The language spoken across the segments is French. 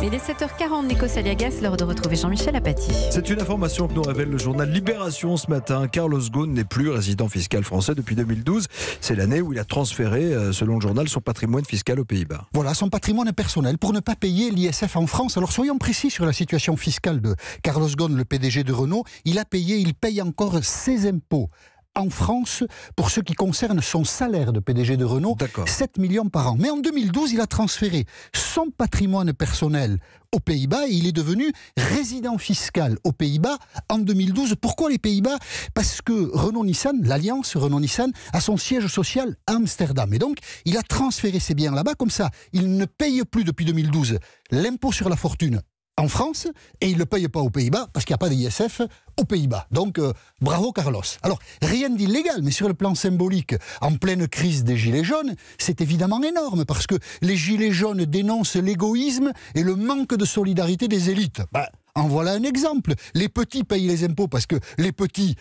Il est 7h40, Nico Saliagas, l'heure de retrouver Jean-Michel Apathy. C'est une information que nous révèle le journal Libération ce matin. Carlos Ghosn n'est plus résident fiscal français depuis 2012. C'est l'année où il a transféré, selon le journal, son patrimoine fiscal aux Pays-Bas. Voilà, son patrimoine personnel pour ne pas payer l'ISF en France. Alors soyons précis sur la situation fiscale de Carlos Ghosn, le PDG de Renault. Il paye encore ses impôts en France, pour ce qui concerne son salaire de PDG de Renault, 7 millions par an. Mais en 2012, il a transféré son patrimoine personnel aux Pays-Bas et il est devenu résident fiscal aux Pays-Bas en 2012. Pourquoi les Pays-Bas? Parce que Renault-Nissan, l'alliance Renault-Nissan, a son siège social à Amsterdam. Et donc, il a transféré ses biens là-bas. Comme ça, il ne paye plus depuis 2012 l'impôt sur la fortune en France, et il ne le paye pas aux Pays-Bas, parce qu'il n'y a pas d'ISF aux Pays-Bas. Donc, bravo Carlos. Alors, rien d'illégal, mais sur le plan symbolique, en pleine crise des Gilets jaunes, c'est évidemment énorme, parce que les Gilets jaunes dénoncent l'égoïsme et le manque de solidarité des élites. En voilà un exemple. Les petits payent les impôts, parce que les petits,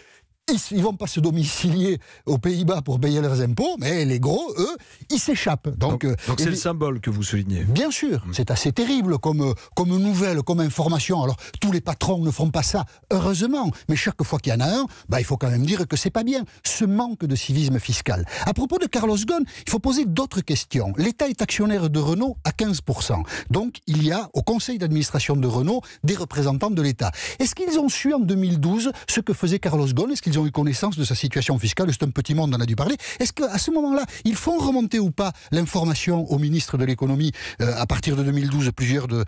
ils ne vont pas se domicilier aux Pays-Bas pour payer leurs impôts, mais les gros, eux, ils s'échappent. Donc c'est le symbole que vous soulignez. Bien sûr, c'est assez terrible comme nouvelle, comme information. Alors, tous les patrons ne font pas ça, heureusement, mais chaque fois qu'il y en a un, il faut quand même dire que c'est pas bien, ce manque de civisme fiscal. À propos de Carlos Ghosn, il faut poser d'autres questions. L'État est actionnaire de Renault à 15%. Donc, il y a au conseil d'administration de Renault des représentants de l'État. Est-ce qu'ils ont su en 2012 ce que faisait Carlos Ghosn? Est-ce qu'ils ont eu connaissance de sa situation fiscale? C'est un petit monde, on en a dû parler. Est-ce qu'à ce moment-là, ils font remonter ou pas l'information au ministre de l'économie? À partir de 2012, plusieurs de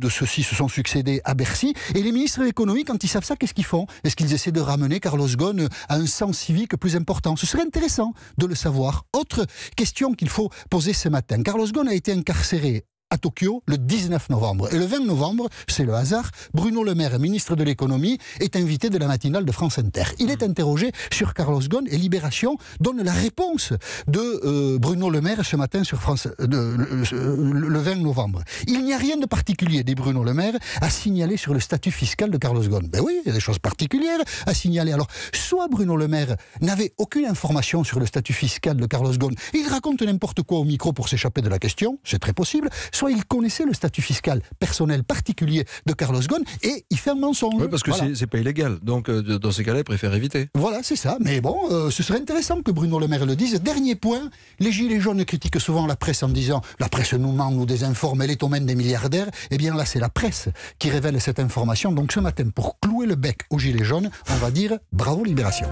ceux-ci se sont succédés à Bercy. Et les ministres de l'économie, quand ils savent ça, qu'est-ce qu'ils font? Est-ce qu'ils essaient de ramener Carlos Ghosn à un sens civique plus important? Ce serait intéressant de le savoir. Autre question qu'il faut poser ce matin. Carlos Ghosn a été incarcéré à Tokyo le 19 novembre. Et le 20 novembre, c'est le hasard, Bruno Le Maire, ministre de l'économie, est invité de la matinale de France Inter. Il est interrogé sur Carlos Ghosn et Libération donne la réponse de Bruno Le Maire ce matin sur France le 20 novembre. Il n'y a rien de particulier, dit Bruno Le Maire, à signaler sur le statut fiscal de Carlos Ghosn. Ben oui, il y a des choses particulières à signaler. Alors, soit Bruno Le Maire n'avait aucune information sur le statut fiscal de Carlos Ghosn, il raconte n'importe quoi au micro pour s'échapper de la question, c'est très possible, soit il connaissait le statut fiscal personnel particulier de Carlos Ghosn et il fait un mensonge. Oui, parce que c'est pas illégal. Donc, dans ces cas-là, il préfère éviter. Voilà, c'est ça. Mais bon, ce serait intéressant que Bruno Le Maire le dise. Dernier point, les Gilets jaunes critiquent souvent la presse en disant « la presse nous ment, nous désinforme, elle est au domaine des milliardaires ». Eh bien là, c'est la presse qui révèle cette information. Donc ce matin, pour clouer le bec aux Gilets jaunes, on va dire « bravo Libération ».